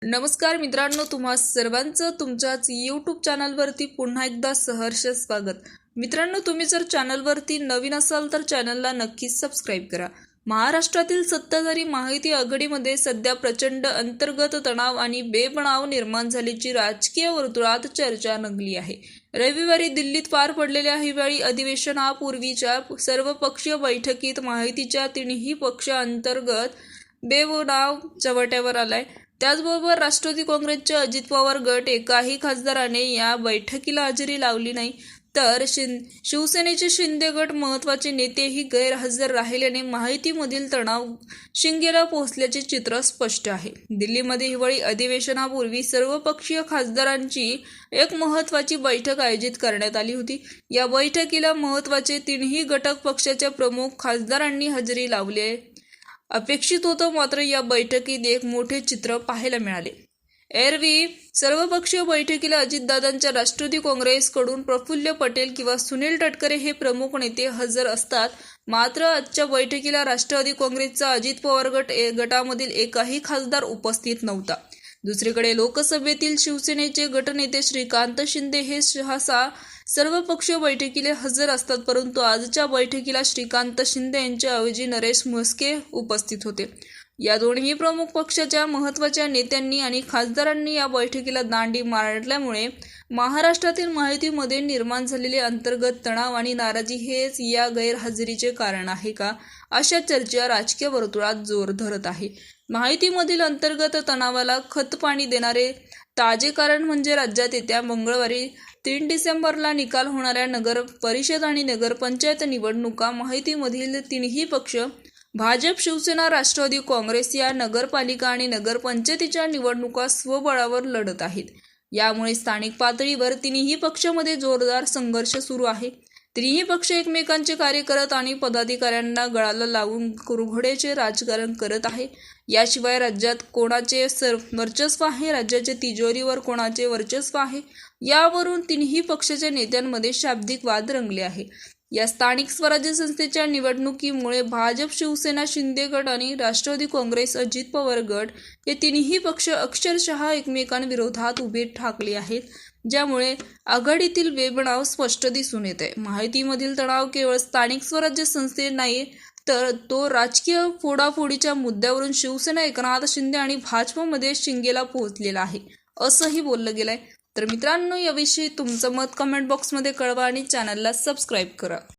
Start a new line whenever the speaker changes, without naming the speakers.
नमस्कार मित्रांनो, तुम्हा सर्वांचं तुमच्याच यूट्यूब चॅनलवरती पुन्हा एकदा सहर्ष स्वागत। मित्रांनो, तुम्ही जर चॅनलवरती नवीन असाल तर चॅनलला नक्कीच सबस्क्राईब करा। महाराष्ट्रातील सत्ताधारी महायुती आघाडीमध्ये सध्या प्रचंड अंतर्गत तणाव आणि बेबनाव निर्माण झाल्याची राजकीय वर्तुळात चर्चा रंगली आहे। रविवारी दिल्लीत पार पडलेल्या हिवाळी अधिवेशनापूर्वीच्या सर्वपक्षीय बैठकीत महायुतीच्या तिन्ही पक्षांतर्गत बेबनाव चव्हाट्यावर आलाय। त्याचबरोबर राष्ट्रवादी काँग्रेसचे अजित पवार गट एकाही खासदाराने या बैठकीला हजेरी लावली नाही, तर शिवसेनेचे शिंदे गट महत्त्वाचे नेतेही गैरहजर राहिल्याने महायुतीमधील तणाव शिंगेला पोहोचल्याचे चित्र स्पष्ट आहे। दिल्लीमध्ये हिवाळी अधिवेशनापूर्वी सर्वपक्षीय खासदारांची एक महत्त्वाची बैठक आयोजित करण्यात आली होती। या बैठकीला महत्त्वाचे तीनही घटक पक्षाच्या प्रमुख खासदारांनी हजेरी लावली अपेक्षित होतं, मात्र या बैठकीत एक मोठे चित्र पाहायला मिळाले। एरवी सर्वपक्षीय बैठकीला अजितदादांच्या राष्ट्रवादी काँग्रेसकडून प्रफुल्ल पटेल किंवा सुनील तटकरे हे प्रमुख नेते हजर असतात, मात्र आजच्या बैठकीला राष्ट्रवादी काँग्रेसचा अजित पवार गटामधील एकाही खासदार उपस्थित नव्हता। दुसरीकडे लोकसभेतील शिवसेनेचे गटनेते श्रीकांत शिंदे हे सहसा सर्वपक्षीय बैठकीला हजर असतात, परंतु आजच्या बैठकीला श्रीकांत शिंदे यांच्याऐवजी नरेश म्हस्के उपस्थित होते। या दोन्ही प्रमुख पक्षाच्या महत्त्वाच्या नेत्यांनी आणि खासदारांनी या बैठकीला दांडी मारल्यामुळे महाराष्ट्रातील महायुतीमध्ये निर्माण झालेले अंतर्गत तणाव आणि नाराजी हेच या गैरहजेरीचे कारण आहे का, अशा चर्चा राजकीय वर्तुळात जोर धरत आहे। महायुतीमधील अंतर्गत तणावाला खतपाणी देणारे ताजे कारण म्हणजे राज्यात येत्या मंगळवारी 3 डिसेंबरला निकाल होणाऱ्या नगर परिषद आणि नगरपंचायत निवडणुका। महायुतीमधील तीनही पक्ष भाजप, शिवसेना, राष्ट्रवादी काँग्रेस या नगरपालिका आणि नगरपंचायतीच्या निवडणुका स्वबळावर लढत आहेत। यामुळे स्थानिक पातळीवर तिन्ही पक्षांमध्ये जोरदार संघर्ष सुरू आहे। तिन्ही पक्ष एकमेकांचे कार्यकर्ते आणि पदाधिकाऱ्यांना गळाला लावून कुरघोड्याचे राजकारण करत आहे। याशिवाय राज्यात कोणाचे वर्चस्व आहे, राज्याच्या तिजोरीवर कोणाचे वर्चस्व आहे, यावरून तिन्ही पक्षाच्या नेत्यांमध्ये शाब्दिक वाद रंगले आहे। या स्थानिक स्वराज्य संस्थेच्या निवडणुकीमुळे भाजप, शिवसेना, शिंदे गट आणि राष्ट्रवादी काँग्रेस, अजित पवार गट हे तिन्ही पक्ष अक्षरशः एकमेकांविरोधात उभे ठाकले आहेत, ज्यामुळे आघाडीतील बेबनाव स्पष्ट दिसून येत आहे। महायुतीमधील तणाव केवळ स्थानिक स्वराज्य संस्थे नाही, तर तो राजकीय फोडाफोडीच्या मुद्द्यावरून शिवसेना, एकनाथ शिंदे आणि भाजपमध्ये शिंगेला पोहोचलेला आहे, असंही बोललं गेलंय। तर मित्रांनो, याविषयी तुमचं मत कमेंट बॉक्समध्ये कळवा आणि चॅनलला सबस्क्राईब करा।